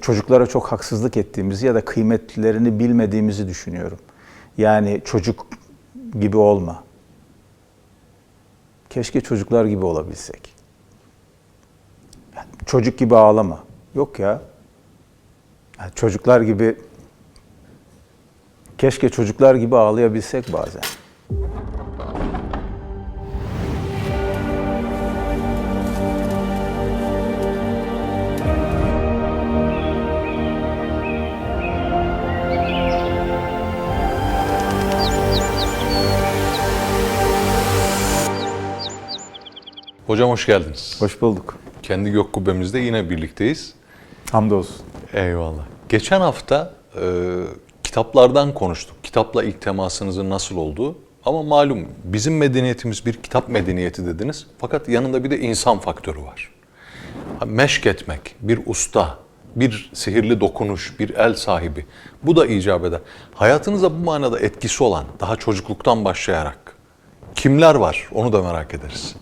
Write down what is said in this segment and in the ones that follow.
Çocuklara çok haksızlık ettiğimizi ya da kıymetlerini bilmediğimizi düşünüyorum. Yani çocuk gibi olma. Keşke çocuklar gibi olabilsek. Yani çocuk gibi ağlama. Yok ya. Yani çocuklar gibi, keşke çocuklar gibi ağlayabilsek bazen. Hocam hoş geldiniz. Hoş bulduk. Kendi gök kubbemizde yine birlikteyiz. Hamdolsun. Eyvallah. Geçen hafta kitaplardan konuştuk. Kitapla ilk temasınızın nasıl olduğu. Ama malum bizim medeniyetimiz bir kitap medeniyeti dediniz. Fakat yanında bir de insan faktörü var. Meşk etmek, bir usta, bir sihirli dokunuş, bir el sahibi. Bu da icap eder. Hayatınıza bu manada etkisi olan, daha çocukluktan başlayarak kimler var? Onu da merak ederiz.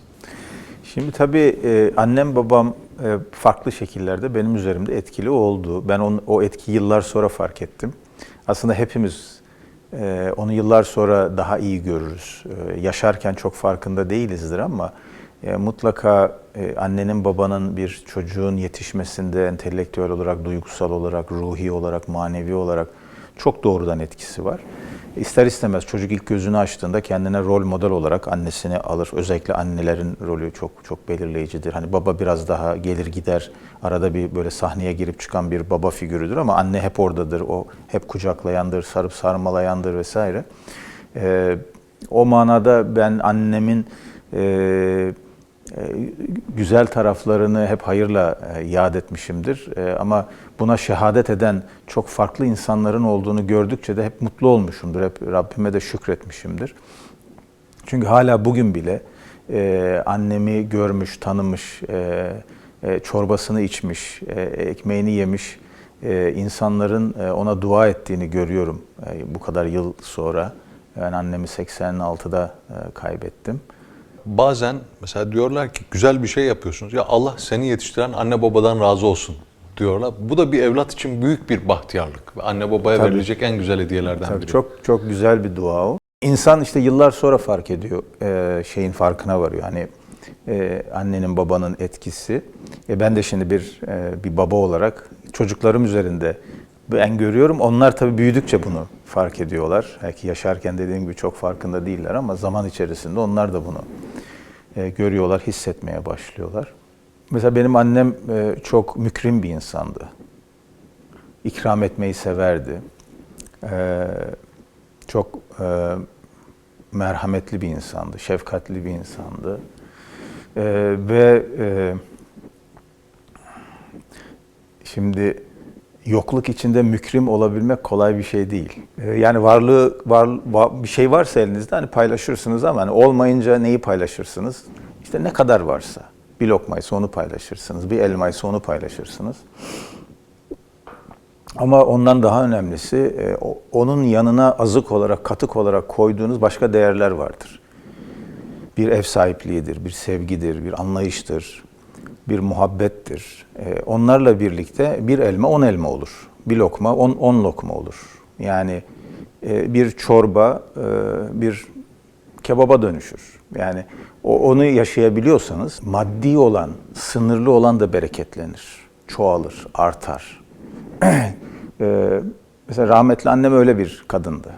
Şimdi tabii annem babam farklı şekillerde benim üzerimde etkili oldu. Ben o etkiyi yıllar sonra fark ettim. Aslında hepimiz onu yıllar sonra daha iyi görürüz. Yaşarken çok farkında değilizdir ama mutlaka annenin babanın bir çocuğun yetişmesinde entelektüel olarak, duygusal olarak, ruhi olarak, manevi olarak çok doğrudan etkisi var. İster istemez çocuk ilk gözünü açtığında kendine rol model olarak annesini alır. Özellikle annelerin rolü çok belirleyicidir. Hani baba biraz daha gelir gider, arada bir böyle sahneye girip çıkan bir baba figürüdür ama anne hep oradadır. O hep kucaklayandır, sarıp sarmalayandır vesaire. O manada ben annemin güzel taraflarını hep hayırla yad etmişimdir. Ama buna şehadet eden çok farklı insanların olduğunu gördükçe de hep mutlu olmuşumdur. Hep Rabbime de şükretmişimdir. Çünkü hala bugün bile annemi görmüş, tanımış, çorbasını içmiş, ekmeğini yemiş insanların ona dua ettiğini görüyorum bu kadar yıl sonra. Ben annemi 86'da kaybettim. Bazen mesela diyorlar ki güzel bir şey yapıyorsunuz. Ya Allah seni yetiştiren anne babadan razı olsun diyorlar. Bu da bir evlat için büyük bir bahtiyarlık. Anne babaya verilecek en güzel hediyelerden biri. Çok güzel bir dua o. İnsan işte yıllar sonra fark ediyor, şeyin farkına varıyor. Hani annenin babanın etkisi. Ben de şimdi bir baba olarak çocuklarım üzerinde ben görüyorum. Onlar tabii büyüdükçe bunu fark ediyorlar. Belki yaşarken dediğim gibi çok farkında değiller ama zaman içerisinde onlar da bunu görüyorlar, hissetmeye başlıyorlar. Mesela benim annem çok mükrim bir insandı. İkram etmeyi severdi. Çok merhametli bir insandı, şefkatli bir insandı. Ve şimdi yokluk içinde mükrim olabilmek kolay bir şey değil. Yani bir şey varsa elinizde hani paylaşırsınız ama hani olmayınca neyi paylaşırsınız? İşte ne kadar varsa. Bir lokmaysa onu paylaşırsınız, bir elmaysa onu paylaşırsınız. Ama ondan daha önemlisi onun yanına azık olarak, katık olarak koyduğunuz başka değerler vardır. Bir ev sahipliğidir, bir sevgidir, bir anlayıştır, bir muhabbettir. Onlarla birlikte bir elma 10 elma olur. Bir lokma 10 lokma olur. Yani bir çorba bir kebaba dönüşür. Yani onu yaşayabiliyorsanız maddi olan, sınırlı olan da bereketlenir, çoğalır, artar. Mesela rahmetli annem öyle bir kadındı.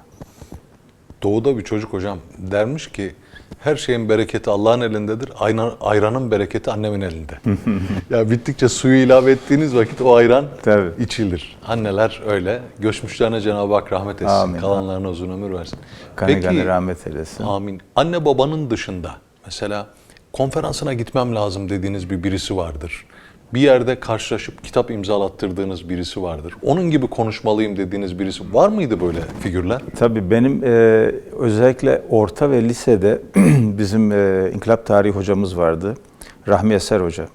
Doğuda bir çocuk hocam dermiş ki her şeyin bereketi Allah'ın elindedir. Ayranın bereketi annemin elinde. Ya bittikçe suyu ilave ettiğiniz vakit o ayran Tabii. içilir. Anneler öyle. Göçmüşlerine Cenab-ı Hak rahmet etsin. Amin. Kalanlarına uzun ömür versin. Gani rahmet eylesin. Amin. Anne babanın dışında mesela konferansına gitmem lazım dediğiniz birisi vardır. Bir yerde karşılaşıp kitap imzalattırdığınız birisi vardır. Onun gibi konuşmalıyım dediğiniz birisi var mıydı böyle figürler? Tabii benim özellikle orta ve lisede bizim inkılap tarihi hocamız vardı. Rahmi Eser Hoca.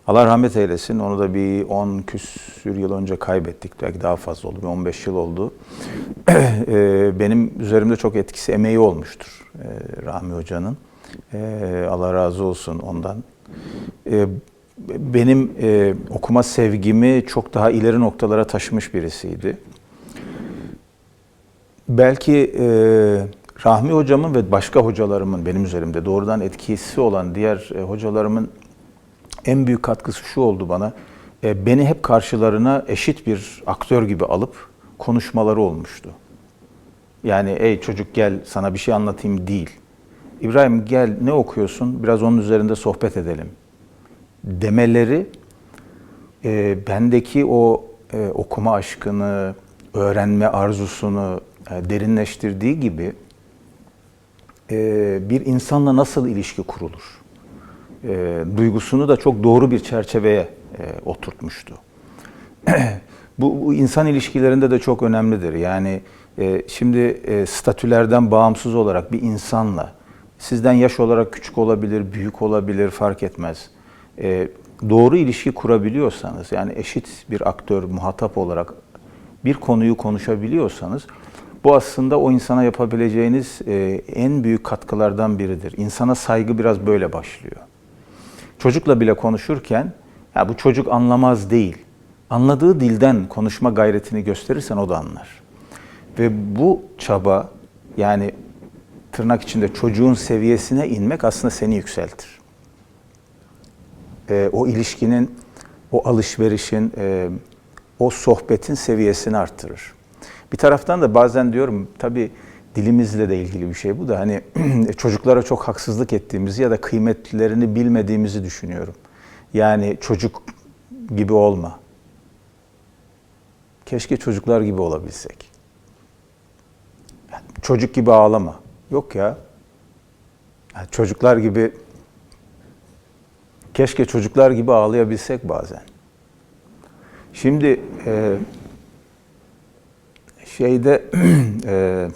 Allah rahmet eylesin. Onu da bir 10 küsür yıl önce kaybettik. Belki daha fazla oldu. Bir 15 yıl oldu. Benim üzerimde çok etkisi, emeği olmuştur Rahmi Hoca'nın. Allah razı olsun ondan. benim okuma sevgimi çok daha ileri noktalara taşımış birisiydi. Belki Rahmi hocamın ve başka hocalarımın benim üzerimde doğrudan etkisi olan diğer hocalarımın en büyük katkısı şu oldu bana. Beni hep karşılarına eşit bir aktör gibi alıp konuşmaları olmuştu. Yani ey çocuk gel sana bir şey anlatayım değil. İbrahim gel ne okuyorsun? Biraz onun üzerinde sohbet edelim. Demeleri bendeki o okuma aşkını, öğrenme arzusunu derinleştirdiği gibi bir insanla nasıl ilişki kurulur? Duygusunu da çok doğru bir çerçeveye oturtmuştu. Bu insan ilişkilerinde de çok önemlidir. Yani şimdi statülerden bağımsız olarak bir insanla, sizden yaş olarak küçük olabilir, büyük olabilir fark etmez. Doğru ilişki kurabiliyorsanız, yani eşit bir aktör, muhatap olarak bir konuyu konuşabiliyorsanız, bu aslında o insana yapabileceğiniz en büyük katkılardan biridir. İnsana saygı biraz böyle başlıyor. Çocukla bile konuşurken, ya bu çocuk anlamaz değil. Anladığı dilden konuşma gayretini gösterirsen o da anlar. Ve bu çaba, yani tırnak içinde çocuğun seviyesine inmek aslında seni yükseltir. O ilişkinin, o alışverişin, o sohbetin seviyesini arttırır. Bir taraftan da bazen diyorum, tabii dilimizle de ilgili bir şey bu da, hani çocuklara çok haksızlık ettiğimizi ya da kıymetlerini bilmediğimizi düşünüyorum. Yani çocuk gibi olma. Keşke çocuklar gibi olabilsek. Yani çocuk gibi ağlama. Yok ya. Yani çocuklar gibi, keşke çocuklar gibi ağlayabilsek bazen. Şimdi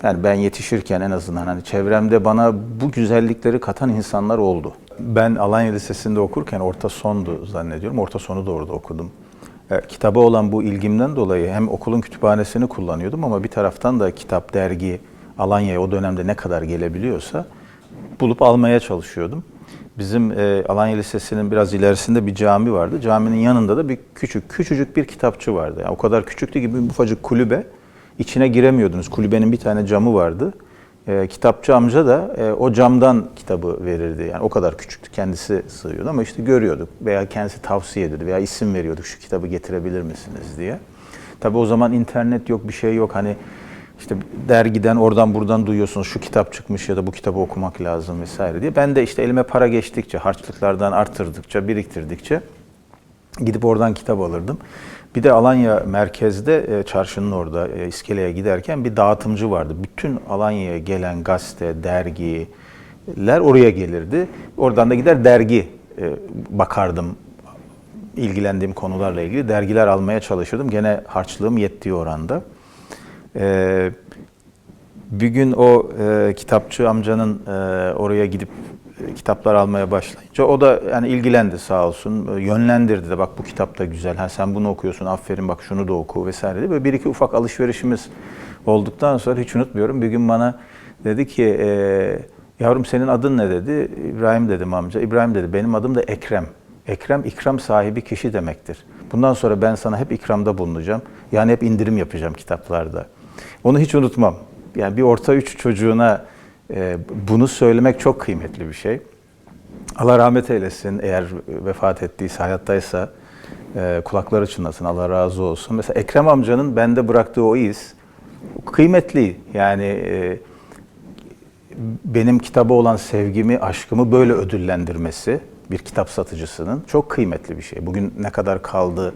yani ben yetişirken en azından hani çevremde bana bu güzellikleri katan insanlar oldu. Ben Alanya Lisesi'nde okurken orta sondu zannediyorum. Orta sonu da orada okudum. Kitaba olan bu ilgimden dolayı hem okulun kütüphanesini kullanıyordum ama bir taraftan da kitap, dergi, Alanya'ya o dönemde ne kadar gelebiliyorsa bulup almaya çalışıyordum. Bizim Alanya Lisesi'nin biraz ilerisinde bir cami vardı. Caminin yanında da bir küçücük bir kitapçı vardı. Yani o kadar küçüktü ki bir ufacık kulübe. İçine giremiyordunuz. Kulübenin bir tane camı vardı. Kitapçı amca da o camdan kitabı verirdi. Yani o kadar küçüktü. Kendisi sığıyordu ama işte görüyorduk. Veya kendisi tavsiye ediyordu veya isim veriyorduk. Şu kitabı getirebilir misiniz diye. Tabii o zaman internet yok, bir şey yok. Hani işte dergiden oradan buradan duyuyorsunuz. Şu kitap çıkmış ya da bu kitabı okumak lazım vesaire diye. Ben de işte elime para geçtikçe, harçlıklardan artırdıkça, biriktirdikçe gidip oradan kitap alırdım. Bir de Alanya merkezde, çarşının orada, iskeleye giderken bir dağıtımcı vardı. Bütün Alanya'ya gelen gazete, dergiler oraya gelirdi. Oradan da gider dergi bakardım. İlgilendiğim konularla ilgili dergiler almaya çalışırdım. Gene harçlığım yettiği oranda. Bir gün o kitapçı amcanın oraya gidip kitaplar almaya başlayınca o da yani ilgilendi sağ olsun. Yönlendirdi de bak bu kitap da güzel. Ha sen bunu okuyorsun aferin bak şunu da oku vesaire diye. Böyle bir iki ufak alışverişimiz olduktan sonra hiç unutmuyorum. Bir gün bana dedi ki yavrum senin adın ne dedi. İbrahim dedim amca. İbrahim dedi benim adım da Ekrem. Ekrem ikram sahibi kişi demektir. Bundan sonra ben sana hep ikramda bulunacağım. Yani hep indirim yapacağım kitaplarda. Onu hiç unutmam. Yani bir orta üç çocuğuna bunu söylemek çok kıymetli bir şey. Allah rahmet eylesin. Eğer vefat ettiyse, hayattaysa kulakları çınlasın. Allah razı olsun. Mesela Ekrem amcanın bende bıraktığı o iz kıymetli. Yani benim kitaba olan sevgimi, aşkımı böyle ödüllendirmesi bir kitap satıcısının çok kıymetli bir şey. Bugün ne kadar kaldı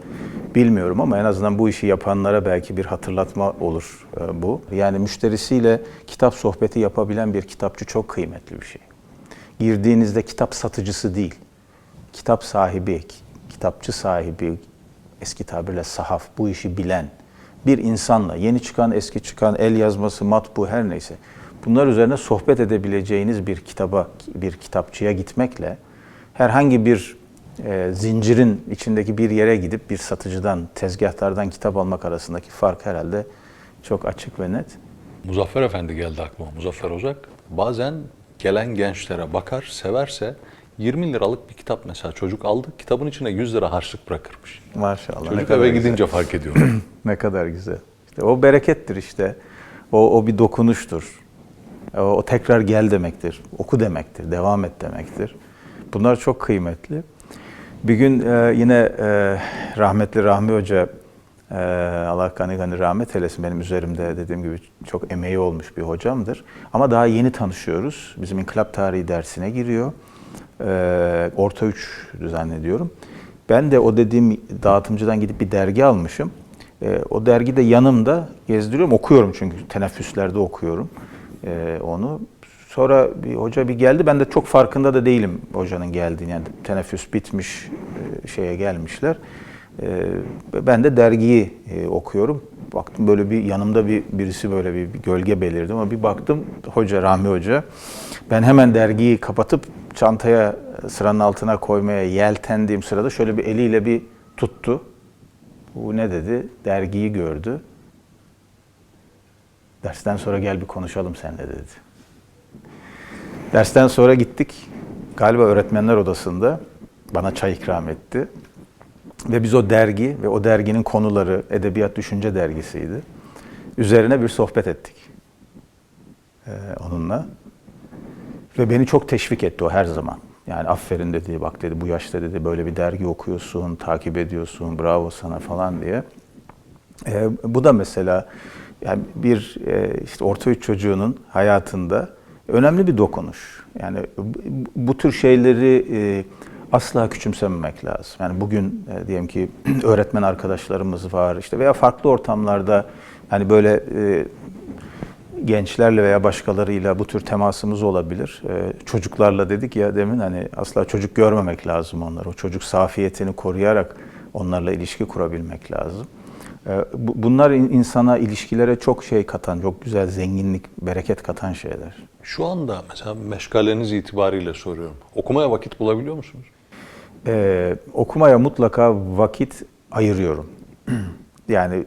bilmiyorum ama en azından bu işi yapanlara belki bir hatırlatma olur bu. Yani müşterisiyle kitap sohbeti yapabilen bir kitapçı çok kıymetli bir şey. Girdiğinizde kitap satıcısı değil, kitap sahibi, kitapçı sahibi, eski tabirle sahaf, bu işi bilen bir insanla, yeni çıkan, eski çıkan, el yazması, matbu her neyse, bunlar üzerine sohbet edebileceğiniz bir kitaba, bir kitapçıya gitmekle herhangi bir zincirin içindeki bir yere gidip bir satıcıdan, tezgahtardan kitap almak arasındaki fark herhalde çok açık ve net. Muzaffer Efendi geldi aklıma, Muzaffer Ozak. Bazen gelen gençlere bakar, severse 20 liralık bir kitap mesela çocuk aldı. Kitabın içine 100 lira harçlık bırakırmış. Maşallah. Çocuk eve gidince fark ediyor. Ne kadar güzel. İşte o berekettir işte. O bir dokunuştur. O tekrar gel demektir. Oku demektir. Devam et demektir. Bunlar çok kıymetli. Bir gün yine rahmetli Rahmi Hoca, Allah gani gani rahmet eylesin, benim üzerimde dediğim gibi çok emeği olmuş bir hocamdır. Ama daha yeni tanışıyoruz. Bizim inkılap tarihi dersine giriyor. Orta 3 zannediyorum. Ben de o dediğim dağıtımcıdan gidip bir dergi almışım. O dergi de yanımda gezdiriyorum, okuyorum çünkü teneffüslerde okuyorum onu. Sonra bir hoca bir geldi, ben de çok farkında da değilim hocanın geldiğini. Yani teneffüs bitmiş, şeye gelmişler. Ben de dergiyi okuyorum. Baktım böyle bir yanımda birisi böyle bir gölge belirdi ama bir baktım hoca, Rahmi Hoca. Ben hemen dergiyi kapatıp çantaya, sıranın altına koymaya yeltendiğim sırada şöyle bir eliyle bir tuttu. Bu ne dedi? Dergiyi gördü. Dersten sonra gel bir konuşalım seninle dedi. Dersten sonra gittik. Galiba öğretmenler odasında bana çay ikram etti. Ve biz o dergi ve o derginin konuları Edebiyat Düşünce dergisiydi. Üzerine bir sohbet ettik onunla. Ve beni çok teşvik etti o her zaman. Yani aferin dedi, bak dedi bu yaşta dedi böyle bir dergi okuyorsun, takip ediyorsun, bravo sana falan diye. Bu da mesela yani bir işte orta üç çocuğunun hayatında önemli bir dokunuş. Yani bu tür şeyleri asla küçümsememek lazım. Yani bugün diyelim ki öğretmen arkadaşlarımız var işte veya farklı ortamlarda hani böyle gençlerle veya başkalarıyla bu tür temasımız olabilir. Çocuklarla dedik ya demin, hani asla çocuk görmemek lazım onları. O çocuk safiyetini koruyarak onlarla ilişki kurabilmek lazım. Bunlar insana, ilişkilere çok şey katan, çok güzel zenginlik, bereket katan şeyler. Şu anda mesela meşgaleniz itibariyle soruyorum. Okumaya vakit bulabiliyor musunuz? Okumaya mutlaka vakit ayırıyorum. Yani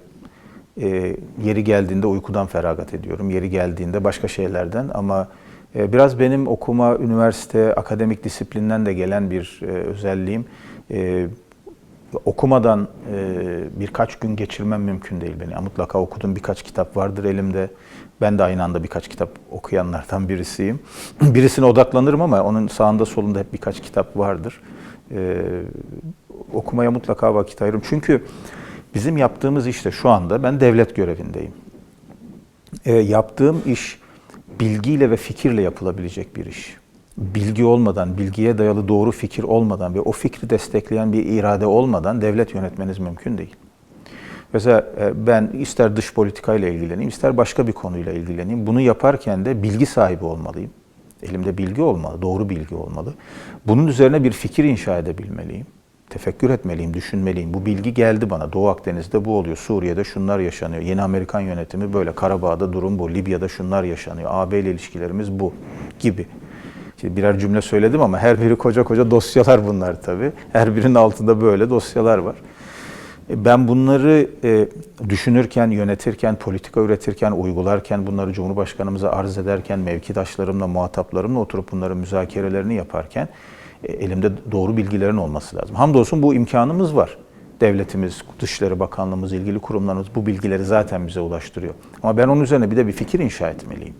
yeri geldiğinde uykudan feragat ediyorum. Yeri geldiğinde başka şeylerden ama biraz benim okuma, üniversite, akademik disiplinden de gelen bir özelliğim. Okumadan birkaç gün geçirmem mümkün değil benim. Mutlaka okuduğum birkaç kitap vardır elimde. Ben de aynı anda birkaç kitap okuyanlardan birisiyim. Birisine odaklanırım ama onun sağında solunda hep birkaç kitap vardır. Okumaya mutlaka vakit ayırırım. Çünkü bizim yaptığımız işte şu anda ben devlet görevindeyim. Yaptığım iş bilgiyle ve fikirle yapılabilecek bir iş. Bilgi olmadan, bilgiye dayalı doğru fikir olmadan ve o fikri destekleyen bir irade olmadan devlet yönetmeniz mümkün değil. Mesela ben ister dış politikayla ilgileneyim, ister başka bir konuyla ilgileneyim. Bunu yaparken de bilgi sahibi olmalıyım. Elimde bilgi olmalı, doğru bilgi olmalı. Bunun üzerine bir fikir inşa edebilmeliyim. Tefekkür etmeliyim, düşünmeliyim. Bu bilgi geldi bana. Doğu Akdeniz'de bu oluyor. Suriye'de şunlar yaşanıyor. Yeni Amerikan yönetimi böyle. Karabağ'da durum bu. Libya'da şunlar yaşanıyor. AB ile ilişkilerimiz bu gibi. Şimdi birer cümle söyledim ama her biri koca koca dosyalar bunlar tabii. Her birinin altında böyle dosyalar var. Ben bunları düşünürken, yönetirken, politika üretirken, uygularken, bunları Cumhurbaşkanımıza arz ederken, mevkidaşlarımla, muhataplarımla oturup bunların müzakerelerini yaparken elimde doğru bilgilerin olması lazım. Hamdolsun bu imkanımız var. Devletimiz, Dışişleri Bakanlığımız, ilgili kurumlarımız bu bilgileri zaten bize ulaştırıyor. Ama ben onun üzerine bir de bir fikir inşa etmeliyim.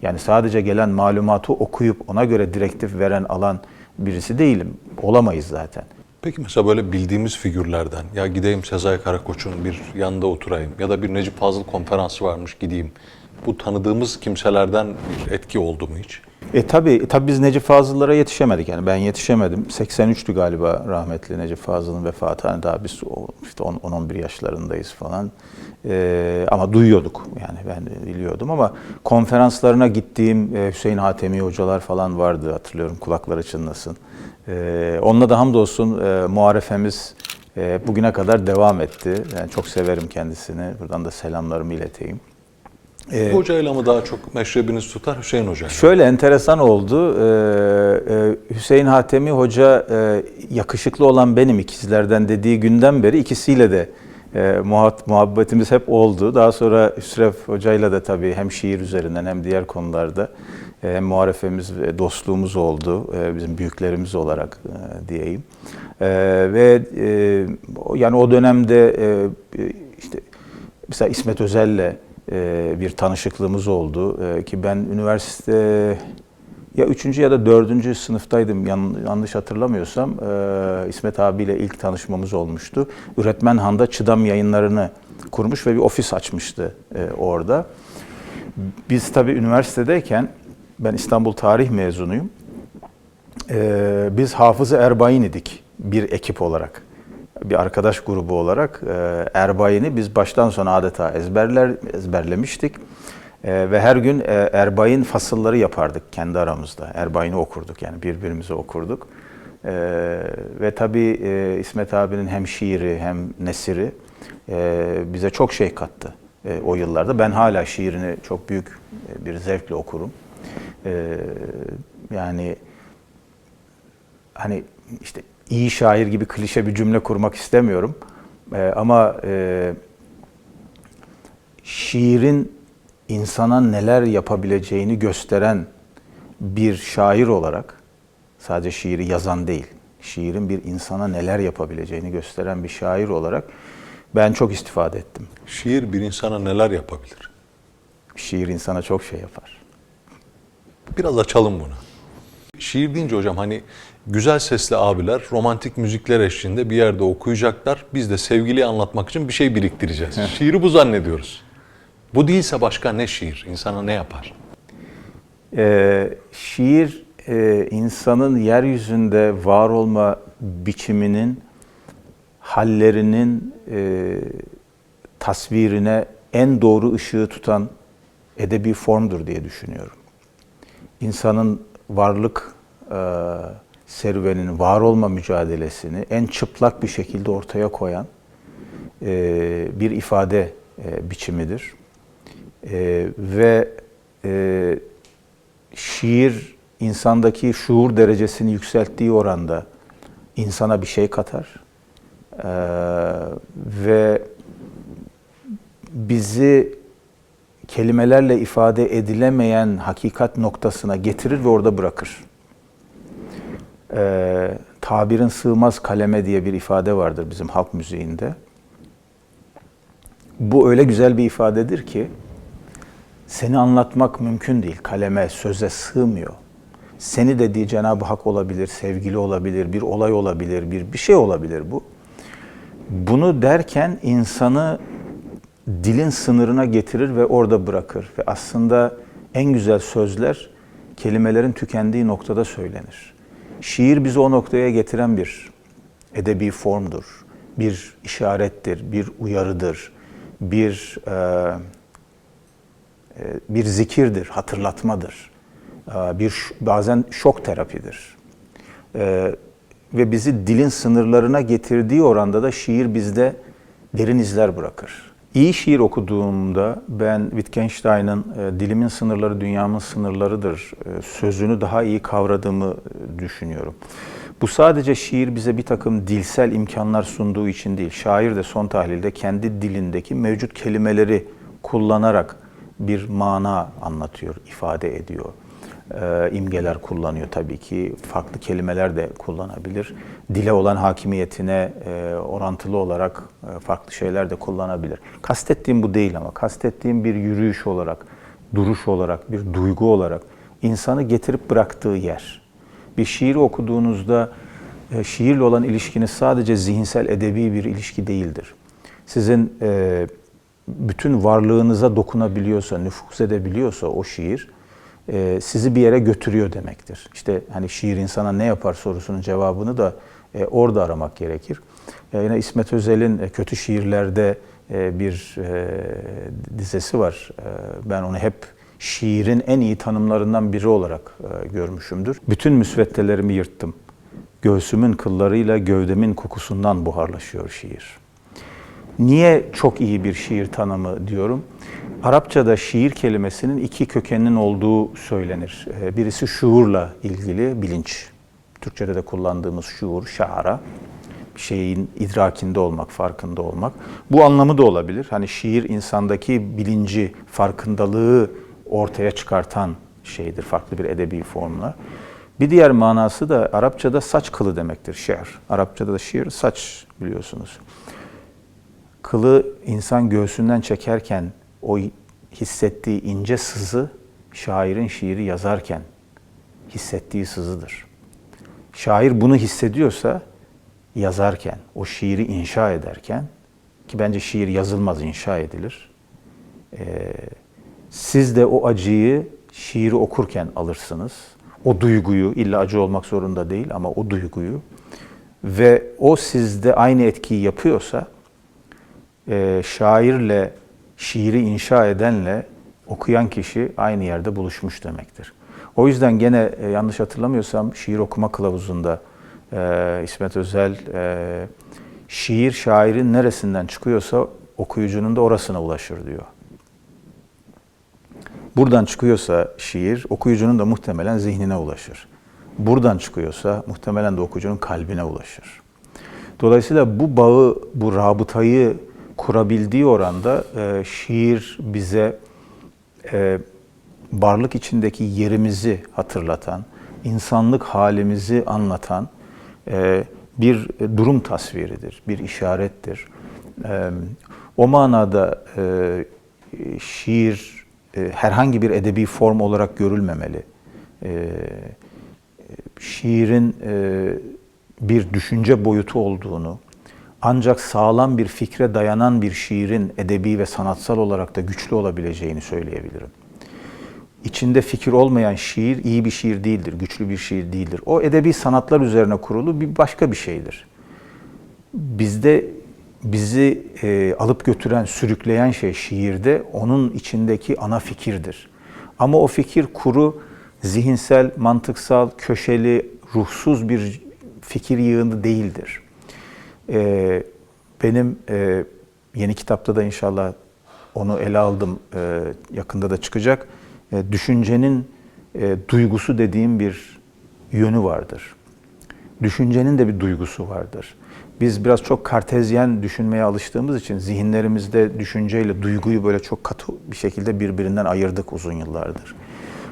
Yani sadece gelen malumatı okuyup ona göre direktif veren, alan birisi değilim. Olamayız zaten. Peki mesela böyle bildiğimiz figürlerden, ya gideyim Sezai Karakoç'un bir yanında oturayım ya da bir Necip Fazıl konferansı varmış gideyim. Bu tanıdığımız kimselerden bir etki oldu mu hiç? Tabii biz Necip Fazıl'lara yetişemedik, yani ben yetişemedim. 83'tü galiba rahmetli Necip Fazıl'ın vefatı. Hani daha biz işte 10-11 yaşlarındayız falan. Ama duyuyorduk, yani ben biliyordum ama konferanslarına gittiğim Hüseyin Hatemi hocalar falan vardı, hatırlıyorum, kulakları çınlasın. Onunla da hamdolsun muharefemiz bugüne kadar devam etti. Yani çok severim kendisini. Buradan da selamlarımı ileteyim. Hocayla mı daha çok meşrebiniz tutar, Hüseyin Hoca'yla? Şöyle enteresan oldu. Hüseyin Hatemi Hoca yakışıklı olan benim ikizlerden dediği günden beri ikisiyle de muhabbetimiz hep oldu. Daha sonra Hüsrev Hoca'yla da tabii hem şiir üzerinden hem diğer konularda hem muharefemiz ve dostluğumuz oldu. Bizim büyüklerimiz olarak diyeyim. Yani o dönemde işte mesela İsmet Özel'le bir tanışıklığımız oldu. Ki ben üniversite ya 3. ya da 4. sınıftaydım yanlış hatırlamıyorsam. İsmet abiyle ilk tanışmamız olmuştu. Üretmenhan'da Çıdam Yayınları'nı kurmuş ve bir ofis açmıştı orada. Biz tabii üniversitedeyken, ben İstanbul Tarih mezunuyum. Biz Hafız-ı Erbain idik bir ekip olarak. Bir arkadaş grubu olarak Erbain'i biz baştan sona adeta ezberlemiştik. Ve her gün Erbain fasılları yapardık kendi aramızda. Erbain'i okurduk, yani birbirimize okurduk. Ve tabii İsmet abinin hem şiiri hem nesiri bize çok şey kattı o yıllarda. Ben hala şiirini çok büyük bir zevkle okurum. Yani hani işte iyi şair gibi klişe bir cümle kurmak istemiyorum. Ama şiirin insana neler yapabileceğini gösteren bir şair olarak, sadece şiiri yazan değil, şiirin bir insana neler yapabileceğini gösteren bir şair olarak ben çok istifade ettim. Şiir bir insana neler yapabilir? Şiir insana çok şey yapar. Biraz açalım bunu. Şiir deyince hocam hani güzel sesli abiler romantik müzikler eşliğinde bir yerde okuyacaklar. Biz de sevgiliyi anlatmak için bir şey biriktireceğiz. Şiiri bu zannediyoruz. Bu değilse başka ne şiir? İnsana ne yapar? Şiir insanın yeryüzünde var olma biçiminin, hallerinin tasvirine en doğru ışığı tutan edebi formdur diye düşünüyorum. İnsanın varlık serüveninin, var olma mücadelesini en çıplak bir şekilde ortaya koyan bir ifade biçimidir. Ve şiir insandaki şuur derecesini yükselttiği oranda insana bir şey katar. Ve bizi kelimelerle ifade edilemeyen hakikat noktasına getirir ve orada bırakır. Tabirin sığmaz kaleme diye bir ifade vardır bizim halk müziğinde. Bu öyle güzel bir ifadedir ki seni anlatmak mümkün değil. Kaleme, söze sığmıyor. Seni dediği Cenab-ı Hak olabilir, sevgili olabilir, bir olay olabilir, bir şey olabilir bu. Bunu derken insanı dilin sınırına getirir ve orada bırakır. Ve aslında en güzel sözler kelimelerin tükendiği noktada söylenir. Şiir bizi o noktaya getiren bir edebi formdur. Bir işarettir, bir uyarıdır, bir zikirdir, hatırlatmadır. Bazen şok terapidir. Ve bizi dilin sınırlarına getirdiği oranda da şiir bizde derin izler bırakır. İyi şiir okuduğumda ben Wittgenstein'ın dilimin sınırları dünyamın sınırlarıdır sözünü daha iyi kavradığımı düşünüyorum. Bu sadece şiir bize bir takım dilsel imkanlar sunduğu için değil. Şair de son tahlilde kendi dilindeki mevcut kelimeleri kullanarak bir mana anlatıyor, ifade ediyor. İmgeler kullanıyor tabii ki. Farklı kelimeler de kullanabilir. Dile olan hakimiyetine orantılı olarak farklı şeyler de kullanabilir. Kastettiğim bu değil ama kastettiğim bir yürüyüş olarak, duruş olarak, bir duygu olarak insanı getirip bıraktığı yer. Bir şiiri okuduğunuzda şiirle olan ilişkiniz sadece zihinsel, edebi bir ilişki değildir. Sizin bütün varlığınıza dokunabiliyorsa, nüfuz edebiliyorsa o şiir, sizi bir yere götürüyor demektir. İşte hani şiir insana ne yapar sorusunun cevabını da orada aramak gerekir. Yine İsmet Özel'in Kötü Şiirler'de bir dizesi var. Ben onu hep şiirin en iyi tanımlarından biri olarak görmüşümdür. Bütün müsveddelerimi yırttım. Göğsümün kıllarıyla gövdemin kokusundan buharlaşıyor şiir. Niye çok iyi bir şiir tanımı diyorum? Arapçada şiir kelimesinin iki kökeninin olduğu söylenir. Birisi şuurla ilgili, bilinç. Türkçede de kullandığımız şuur, şaara. Bir şeyin idrakinde olmak, farkında olmak. Bu anlamı da olabilir. Hani şiir insandaki bilinci, farkındalığı ortaya çıkartan şeydir, farklı bir edebi formlar. Bir diğer manası da Arapçada saç kılı demektir, şi'r. Arapçada da şiir, saç biliyorsunuz. Kılı insan göğsünden çekerken o hissettiği ince sızı, şairin şiiri yazarken hissettiği sızıdır. Şair bunu hissediyorsa yazarken, o şiiri inşa ederken, ki bence şiir yazılmaz, inşa edilir. Siz de o acıyı şiiri okurken alırsınız. O duyguyu, illa acı olmak zorunda değil ama o duyguyu ve o sizde aynı etkiyi yapıyorsa şairle, şiiri inşa edenle okuyan kişi aynı yerde buluşmuş demektir. O yüzden gene yanlış hatırlamıyorsam şiir okuma kılavuzunda İsmet Özel şiir şairin neresinden çıkıyorsa okuyucunun da orasına ulaşır diyor. Buradan çıkıyorsa şiir, okuyucunun da muhtemelen zihnine ulaşır. Buradan çıkıyorsa muhtemelen de okuyucunun kalbine ulaşır. Dolayısıyla bu bağı, bu rabıtayı kurabildiği oranda şiir bize varlık içindeki yerimizi hatırlatan, insanlık halimizi anlatan bir durum tasviridir, bir işarettir. O manada şiir herhangi bir edebi form olarak görülmemeli. Şiirin bir düşünce boyutu olduğunu, ancak sağlam bir fikre dayanan bir şiirin edebi ve sanatsal olarak da güçlü olabileceğini söyleyebilirim. İçinde fikir olmayan şiir iyi bir şiir değildir, güçlü bir şiir değildir. O edebi sanatlar üzerine kurulu bir başka bir şeydir. Bizde bizi alıp götüren, sürükleyen şey şiirde onun içindeki ana fikirdir. Ama o fikir kuru, zihinsel, mantıksal, köşeli, ruhsuz bir fikir yığını değildir. Benim yeni kitapta da inşallah onu ele aldım, yakında da çıkacak. Düşüncenin duygusu dediğim bir yönü vardır. Düşüncenin de bir duygusu vardır. Biz biraz çok kartezyen düşünmeye alıştığımız için zihinlerimizde düşünceyle duyguyu böyle çok katı bir şekilde birbirinden ayırdık uzun yıllardır.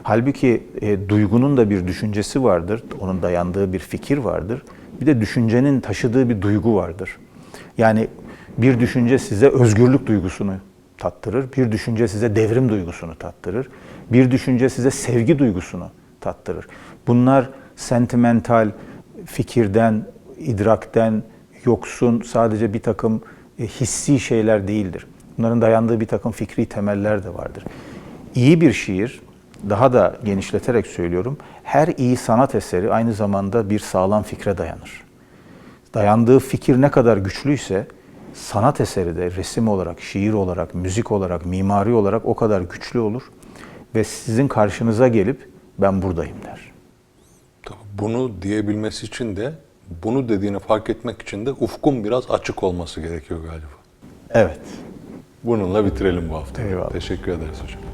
Halbuki duygunun da bir düşüncesi vardır, onun dayandığı bir fikir vardır. Bir de düşüncenin taşıdığı bir duygu vardır. Yani bir düşünce size özgürlük duygusunu tattırır, bir düşünce size devrim duygusunu tattırır, bir düşünce size sevgi duygusunu tattırır. Bunlar sentimental, fikirden, idrakten yoksun sadece bir takım hissi şeyler değildir. Bunların dayandığı bir takım fikri temeller de vardır. İyi bir şiir, daha da genişleterek söylüyorum, her iyi sanat eseri aynı zamanda bir sağlam fikre dayanır. Dayandığı fikir ne kadar güçlüyse, sanat eseri de resim olarak, şiir olarak, müzik olarak, mimari olarak o kadar güçlü olur ve sizin karşınıza gelip ben buradayım der. Bunu diyebilmesi için de, bunu dediğini fark etmek için de ufkun biraz açık olması gerekiyor galiba. Evet. Bununla bitirelim bu hafta. Eyvallah. Teşekkür ederiz hocam.